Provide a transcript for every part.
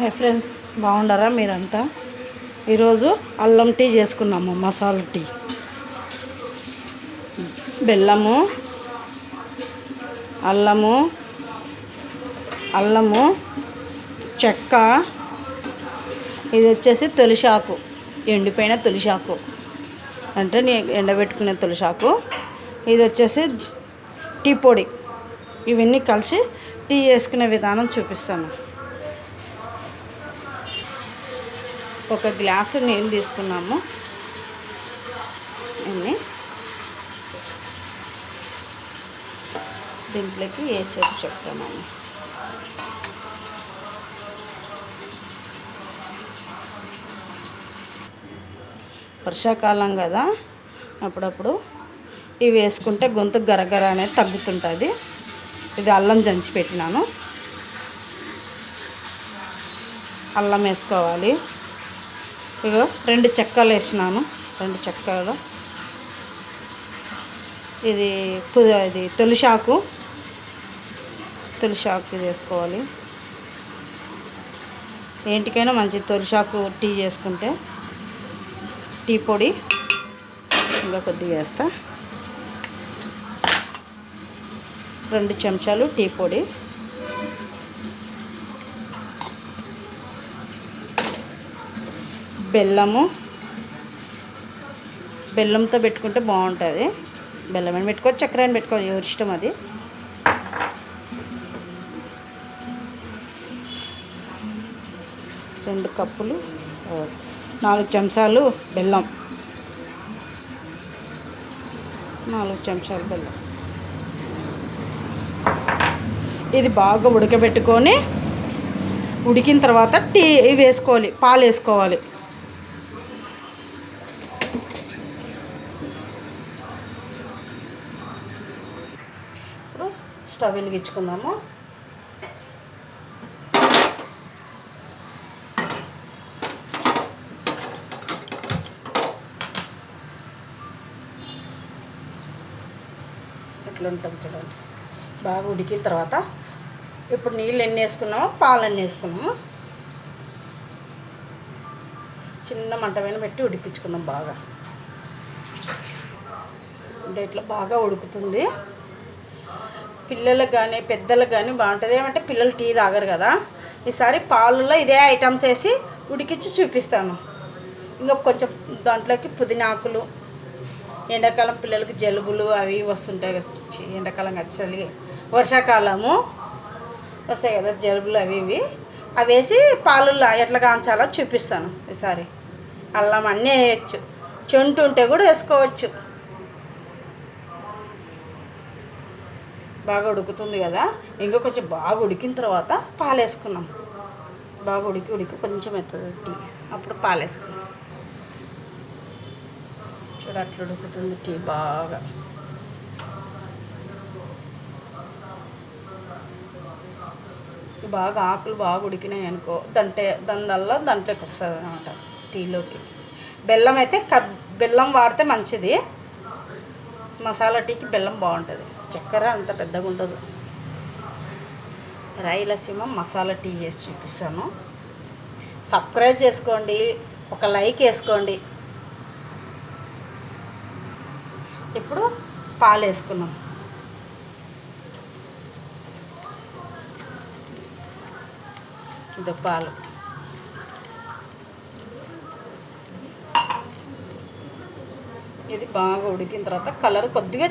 Hi friends, బాగుండారా మీరంతా? ఈరోజు అల్లం టీ చేసుకున్నాము. మసాలా టీ, బెల్లము, అల్లము, చెక్క, ఇది వచ్చేసి తులసాకు, ఎండిపోయిన తులసాకు అంటే ఎండబెట్టుకునే తులసాకు. ఇది వచ్చేసి టీ పొడి. ఇవన్నీ కలిసి టీ చేసుకునే విధానం చూపిస్తాను. ఒక గ్లాసు నీళ్ళు తీసుకున్నాము. అన్నీ దీంట్లోకి వేసేది చెప్తాను. వర్షాకాలం కదా, అప్పుడప్పుడు ఇవి వేసుకుంటే గొంతు గరగర అనేది తగ్గుతుంటుంది. ఇది అల్లం దంచి పెట్టినాను. అల్లం వేసుకోవాలి. ఇగో 2 చెక్కలు వేసినాను. 2 చెక్కలు. ఇది తులసాకు ఇది వేసుకోవాలి. ఏంటికైనా మంచి తులసాకు టీ చేసుకుంటే. టీ పొడి ఇంకా కొద్దిగా వేస్తా. 2 చెంచాలు టీ పొడి. బెల్లంతో పెట్టుకుంటే బాగుంటుంది. బెల్లం అని పెట్టుకోవచ్చు, చక్కెర అని పెట్టుకోవచ్చు, ఎవరి ఇష్టం అది. రెండు కప్పులు 4 చెంచాలు బెల్లం. 4 చెంచాలు బెల్లం. ఇది బాగా ఉడకబెట్టుకొని ఉడికిన తర్వాత టీ వేసుకోవాలి, పాలు వేసుకోవాలి. ఇప్పుడు స్టవ్ వెలిగించుకుందాము. ఎట్లా ఉంటుంది చూడండి. బాగా ఉడికిన తర్వాత ఇప్పుడు నీళ్ళు ఎన్ని వేసుకున్నామో పాలు ఎన్ని వేసుకున్నాము. చిన్న మంట పైన పెట్టి ఉడికించుకున్నాం బాగా. అంటే ఇట్లా బాగా ఉడుకుతుంది. పిల్లలకు కానీ పెద్దలకు కానీ బాగుంటుంది. ఏమంటే పిల్లలు టీ తాగరు కదా. ఈసారి పాలలో ఇదే ఐటమ్స్ వేసి ఉడికించి చూపిస్తాను. ఇంకా కొంచెం దాంట్లోకి పుదీనాకులు, ఎండాకాలం పిల్లలకి జలుబులు అవి వస్తుంటాయి. ఎండాకాలం చలి, వర్షాకాలము వస్తాయి కదా జలుబులు అవి వేసి పాలల్లో ఎట్లా కాంచాలో చూపిస్తాను ఈసారి. అల్లం అన్నీ వేయచ్చు, చెంటు ఉంటే కూడా వేసుకోవచ్చు. బాగా ఉడుకుతుంది కదా. ఇంకా కొంచెం బాగా ఉడికిన తర్వాత పాలు వేసుకున్నాం. బాగా ఉడికి కొంచెం ఎత్తుంది అప్పుడు పాలు వేసుకున్నాం. చూడ అట్లా ఉడుకుతుంది టీ బాగా. బాగా ఆకులు బాగా ఉడికినాయి అనుకో దాంట్లోకి వస్తుంది అన్నమాట టీలోకి. బెల్లం అయితే బెల్లం వాడితే మంచిది. మసాలా టీకి బెల్లం బాగుంటుంది. చక్కెర అంత పెద్దగా ఉండదు. రాయలసీమ మసాలా టీ చేసి చూపిస్తాను. సబ్స్క్రైబ్ చేసుకోండి, ఒక లైక్ వేసుకోండి. ఇప్పుడు పాలు వేసుకున్నాం. ఇది పాలు. ఇది బాగా ఉడికిన తర్వాత కలర్ కొద్దిగా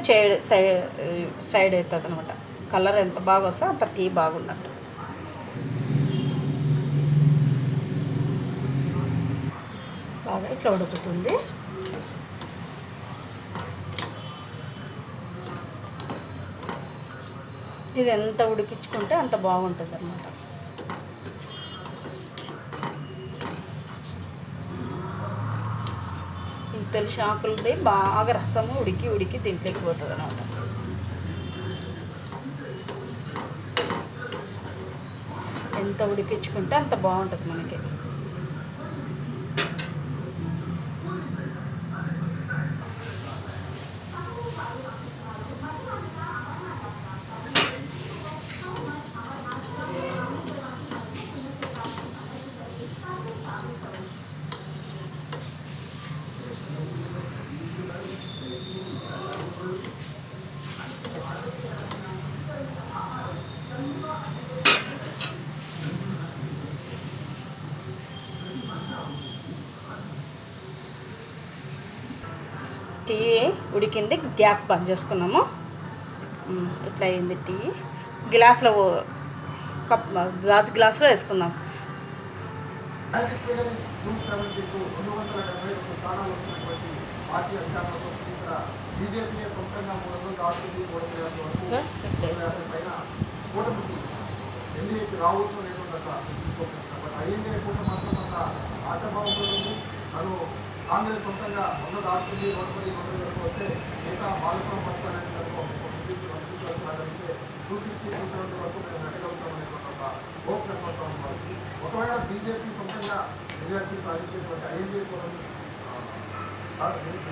సైడ్ అవుతుంది అనమాట. కలర్ ఎంత బాగా వస్తే అంత టీ బాగున్నట్టు. బాగా ఇట్లా ఉడుకుతుంది. ఇది ఎంత ఉడికించుకుంటే అంత బాగుంటుంది అన్నమాట. ఈ తులసాకులది బాగా రసము ఉడికి దీంట్లోకి పోతుంది అన్నమాట. ఎంత ఉడికించుకుంటే అంత బాగుంటుంది మనకి. టీ ఉడికింది, గ్యాస్ బంద్ చేసుకున్నాము. ఇట్లా అయింది టీ. గ్లాస్లో గ్లాసులో వేసుకుందాం. కాంగ్రెస్ సొంతంగా 100 దాటుతుంది, 110 వస్తే మిగతా బాలస్వామి పథకాన్ని 260 వరకు మేము నెట్టగలుగుతామనేటువంటి ఒక హోప్ కనపడతా ఉన్నారు. ఒకవేళ బీజేపీ సొంతంగా మెజార్టీ సాధించేటువంటి ఐఎన్డీఏ కూడా